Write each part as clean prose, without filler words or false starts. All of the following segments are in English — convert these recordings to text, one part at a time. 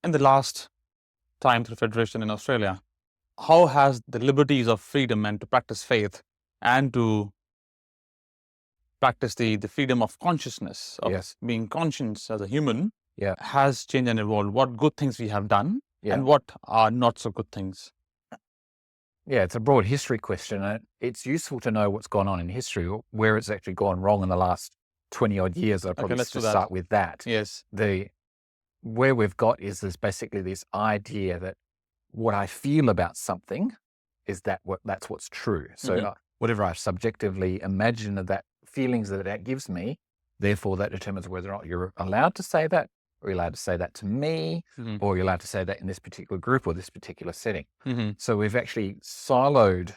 in the last time through Federation in Australia, how has the liberties of freedom and to practice faith and to practice the freedom of consciousness, of Yes. being conscious as a human, Yeah. has changed and evolved? What good things we have done Yeah. and what are not so good things? Yeah, it's a broad history question. And it's useful to know what's gone on in history, where it's actually gone wrong in the last 20 odd years. I'd probably let's do just that. start with that. Yes. Where we've got is there's basically this idea that what I feel about something is that's what's true. So whatever I subjectively imagine of that feelings that gives me, therefore that determines whether or not you're allowed to say that, or you're allowed to say that to me, or you're allowed to say that in this particular group or this particular setting. So we've actually siloed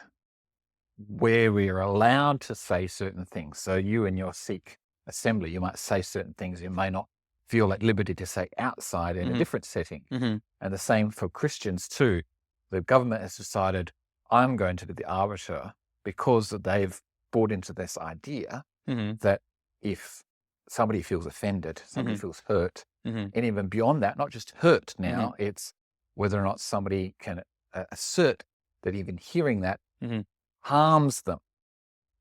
where we are allowed to say certain things. So you in your Sikh assembly, you might say certain things you may not feel at liberty to say outside in a different setting. And the same for Christians too. The government has decided, I'm going to be the arbiter because they've bought into this idea that if somebody feels offended, somebody feels hurt, and even beyond that, not just hurt now, it's whether or not somebody can assert that even hearing that harms them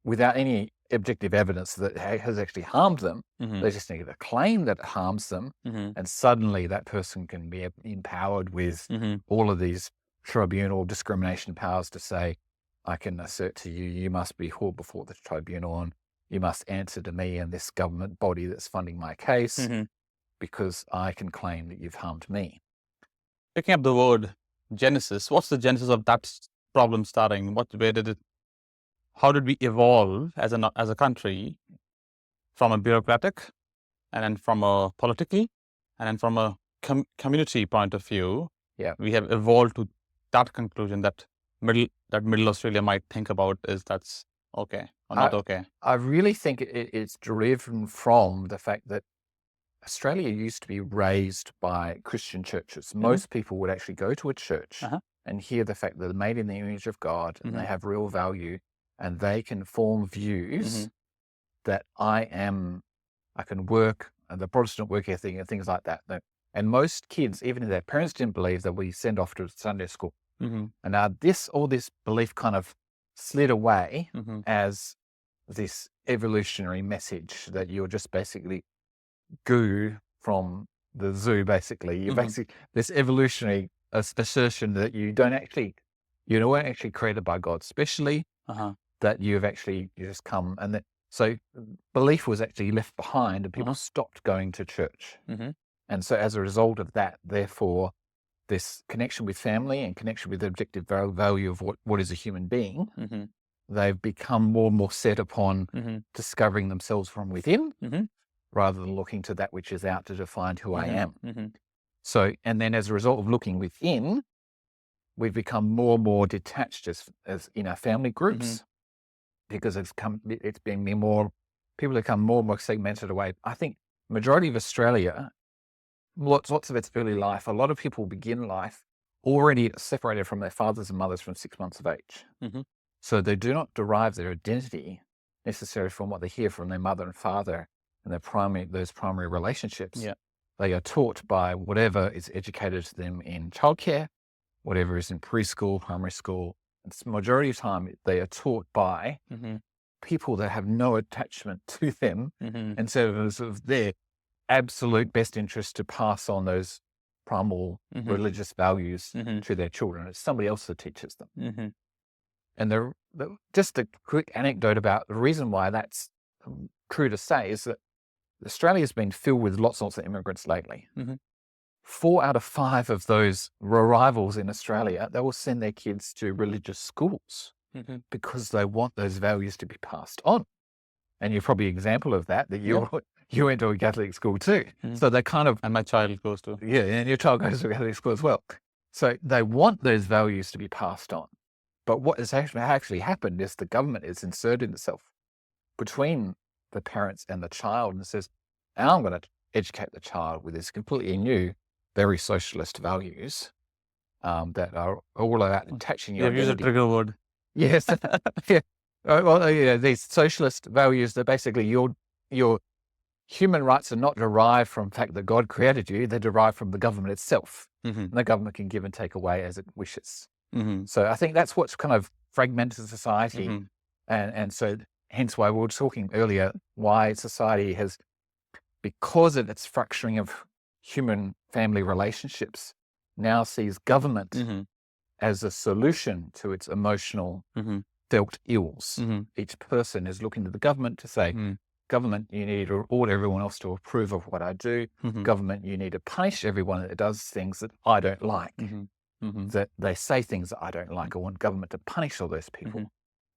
without any objective evidence that has actually harmed them. They just need to claim that it harms them, and suddenly that person can be empowered with all of these tribunal discrimination powers to say, I can assert to you, you must be hauled before the tribunal and you must answer to me and this government body that's funding my case because I can claim that you've harmed me. Picking up the word genesis, what's the genesis of that problem starting? How did we evolve as a country from a bureaucratic and then from a political and then from a community point of view? Yeah. We have evolved to that conclusion that middle Australia might think about is that's okay or not okay. I really think it's driven from the fact that Australia used to be raised by Christian churches. Most people would actually go to a church and hear the fact that they're made in the image of God and they have real value and they can form views that I can work, and the Protestant work ethic and things like that. And most kids, even if their parents didn't believe, that we send off to Sunday school. And now all this belief kind of slid away as this evolutionary message that you're just basically goo from the zoo, basically. You're basically this evolutionary assertion that you weren't actually created by God, especially that you just come, and that so belief was actually left behind and people stopped going to church. And so as a result of that, therefore, this connection with family and connection with the objective value of what is a human being, they've become more and more set upon discovering themselves from within rather than looking to that which is out to define who I am. So, and then as a result of looking within, we've become more and more detached as in our family groups because it's been more, people have become more and more segmented away. I think majority of Australia, lots of its early life, a lot of people begin life already separated from their fathers and mothers from 6 months of age. So they do not derive their identity necessarily from what they hear from their mother and father and those primary relationships. They are taught by whatever is educated to them in childcare, whatever is in preschool, primary school. It's the majority of the time they are taught by people that have no attachment to them, and so sort of their absolute best interest to pass on those primal religious values to their children. It's somebody else that teaches them. And just a quick anecdote about the reason why that's true to say is that Australia's been filled with lots of immigrants lately. 4 out of 5 of those arrivals in Australia, they will send their kids to religious schools because they want those values to be passed on. And you're probably an example of that you went to a Catholic school too. So they kind of... And my child goes to. Yeah, and your child goes to a Catholic school as well. So they want those values to be passed on. But what has actually happened is the government has inserted itself between the parents and the child and says, now I'm going to educate the child with this completely new, very socialist values that are all about attaching your identity. Use a trigger word. Yes. These socialist values, that basically your human rights are not derived from the fact that God created you, they're derived from the government itself. Mm-hmm. And the government can give and take away as it wishes. Mm-hmm. So I think that's what's kind of fragmented society. Mm-hmm. And so hence why we were talking earlier, why society has, because of its fracturing of human family relationships, now sees government Mm-hmm. as a solution to its emotional Mm-hmm. felt ills. Mm-hmm. Each person is looking to the government to say, Mm-hmm. government, you need to order everyone else to approve of what I do. Mm-hmm. Government, you need to punish everyone that does things that I don't like. Mm-hmm. Mm-hmm. That they say things that I don't like. I want government to punish all those people. Mm-hmm.